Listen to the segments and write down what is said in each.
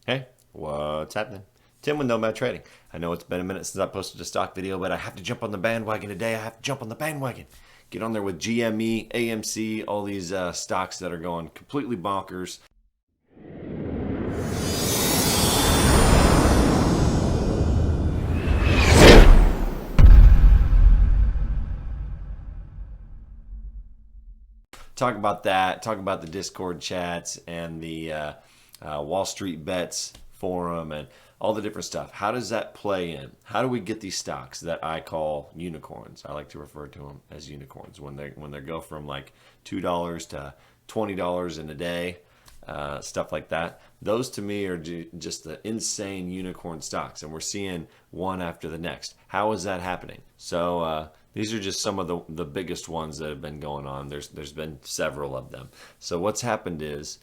Hey, what's happening? Tim with Nomad Trading. I know it's been a minute since I posted a stock video, but I have to jump on the bandwagon today. I have to jump on the bandwagon. Get on there with GME, AMC, all these stocks that are going completely bonkers. Talk about that. Talk about the Discord chats and the Wall Street Bets forum and all the different stuff. How does that play in? How do we get these stocks that I call unicorns? I like to refer to them as unicorns when they go from like $2 to $20 in a day, stuff like that. Those to me are just the insane unicorn stocks, and we're seeing one after the next. How is that happening? So these are just some of the biggest ones that have been going on. There's been several of them. So what's happened is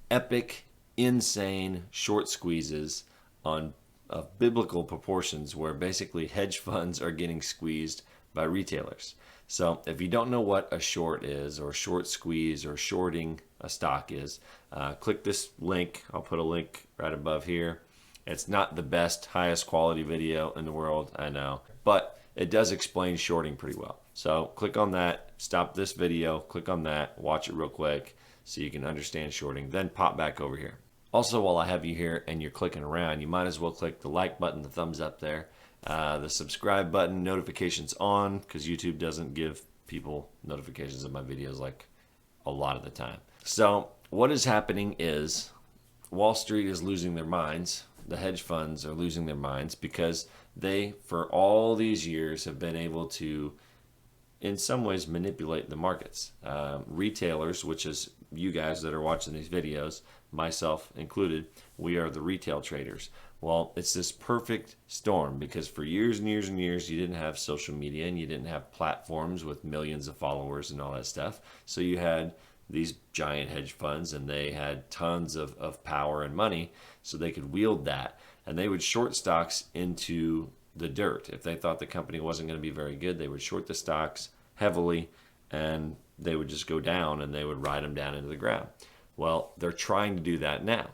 epic, insane short squeezes on of biblical proportions, where basically hedge funds are getting squeezed by retailers. So if you don't know what a short is, or short squeeze, or shorting a stock is, click this link. I'll put a link right above here. It's not the best, highest quality video in the world, I know, but it does explain shorting pretty well. So click on that, stop this video, click on that, watch it real quick so you can understand shorting, then pop back over here. Also, while I have you here and you're clicking around, you might as well click the like button, the thumbs up there, the subscribe button, notifications on, because YouTube doesn't give people notifications of my videos like a lot of the time. So what is happening is Wall Street is losing their minds. The hedge funds are losing their minds because they, for all these years, have been able to, in some ways, manipulate the markets. Retailers, which is you guys that are watching these videos, myself included, we are the retail traders. Well, it's this perfect storm because for years and years and years, you didn't have social media and you didn't have platforms with millions of followers and all that stuff. So you had these giant hedge funds, and they had tons of power and money, so they could wield that. And they would short stocks into the dirt. If they thought the company wasn't going to be very good, they would short the stocks heavily, and they would just go down, and they would ride them down into the ground. Well, they're trying to do that now.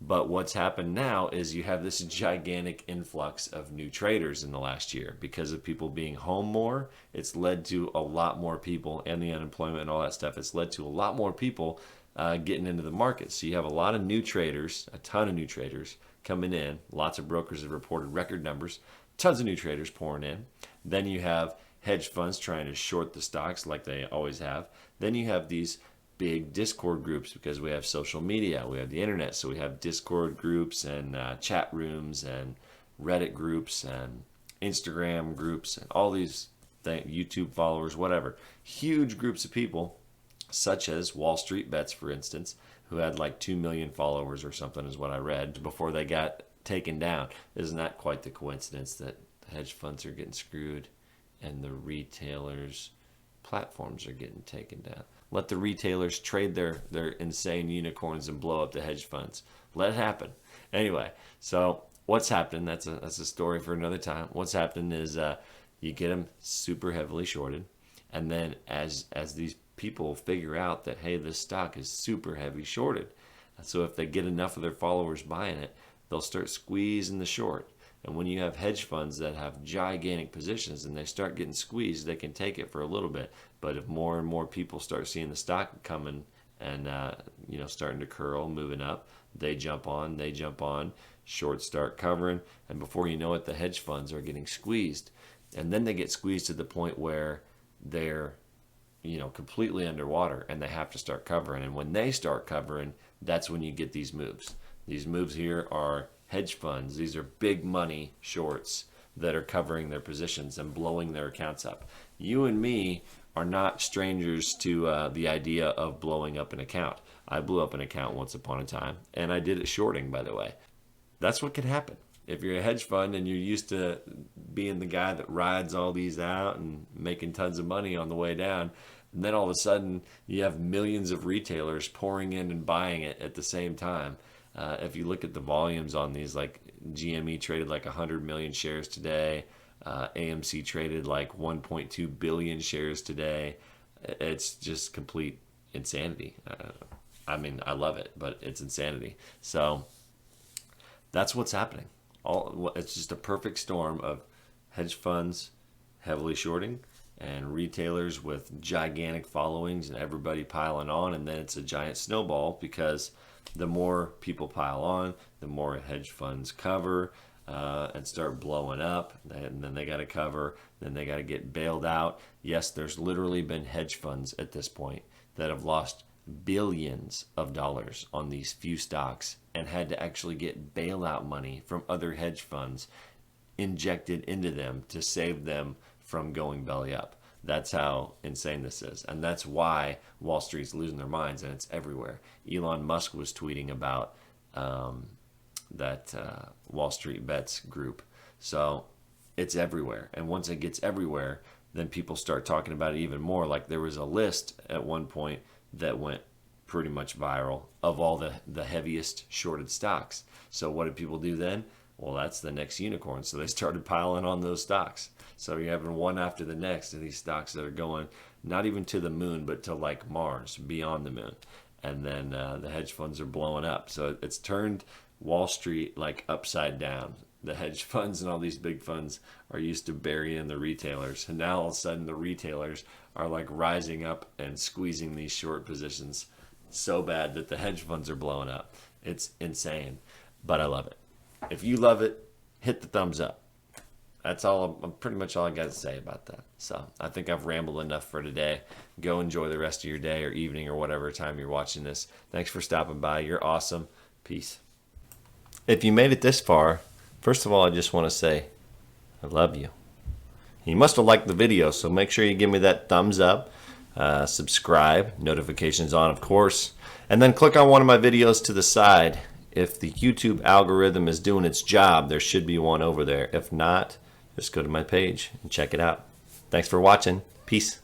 But what's happened now is you have this gigantic influx of new traders in the last year. Because of people being home more, it's led to a lot more people, and the unemployment and all that stuff. It's led to a lot more people getting into the market. So you have a lot of new traders, a ton of new traders coming in. Lots of brokers have reported record numbers, tons of new traders pouring in. Then you have hedge funds trying to short the stocks like they always have. Then you have these big Discord groups because we have social media, we have the internet, so we have Discord groups and chat rooms and Reddit groups and Instagram groups and all these things, YouTube followers, whatever. Huge groups of people, such as Wall Street Bets, for instance, who had like 2 million followers or something, is what I read, before they got taken down. Isn't that quite the coincidence that hedge funds are getting screwed and the retailers' platforms are getting taken down? Let the retailers trade their insane unicorns and blow up the hedge funds. Let it happen. Anyway, so what's happened? That's a story for another time. What's happened is you get them super heavily shorted, and then as these people figure out that, hey, this stock is super heavy shorted, so if they get enough of their followers buying it, they'll start squeezing the short. And when you have hedge funds that have gigantic positions and they start getting squeezed, they can take it for a little bit. But if more and more people start seeing the stock coming and starting to curl, moving up, they jump on, shorts start covering, and before you know it, the hedge funds are getting squeezed. And then they get squeezed to the point where they're completely underwater and they have to start covering. And when they start covering, that's when you get these moves. These moves here are hedge funds. These are big money shorts that are covering their positions and blowing their accounts up. You and me are not strangers to the idea of blowing up an account. I blew up an account once upon a time, and I did it shorting, by the way. That's what can happen. If you're a hedge fund and you're used to being the guy that rides all these out and making tons of money on the way down, and then all of a sudden you have millions of retailers pouring in and buying it at the same time. If you look at the volumes on these, like GME traded like 100 million shares today, AMC traded like 1.2 billion shares today. It's just complete insanity. I mean, I love it, but it's insanity. So That's what's happening. It's just a perfect storm of hedge funds heavily shorting and retailers with gigantic followings and everybody piling on, and then it's a giant snowball because the more people pile on, the more hedge funds cover and start blowing up, and then they got to cover, then they got to get bailed out. Yes, there's literally been hedge funds at this point that have lost billions of dollars on these few stocks and had to actually get bailout money from other hedge funds injected into them to save them from going belly up. That's how insane this is. And that's why Wall Street's losing their minds, and it's everywhere. Elon Musk was tweeting about that Wall Street Bets group. So it's everywhere. And once it gets everywhere, then people start talking about it even more. Like there was a list at one point that went pretty much viral of all the heaviest shorted stocks. So what did people do then? Well, that's the next unicorn. So they started piling on those stocks. So you're having one after the next of these stocks that are going not even to the moon, but to like Mars, beyond the moon. And then the hedge funds are blowing up. So it's turned Wall Street like upside down. The hedge funds and all these big funds are used to burying the retailers. And now all of a sudden the retailers are like rising up and squeezing these short positions so bad that the hedge funds are blowing up. It's insane, but I love it. If you love it, hit the thumbs up. That's pretty much all I got to say about that. So I think I've rambled enough for today. Go enjoy the rest of your day or evening or whatever time you're watching this. Thanks for stopping by. You're awesome. Peace. If you made it this far, first of all, I just want to say I love you. You must have liked the video, so make sure you give me that thumbs up. Subscribe, notifications on, of course, and then click on one of my videos to the side. If the YouTube algorithm is doing its job, there should be one over there. If not, just go to my page and check it out. Thanks for watching. Peace.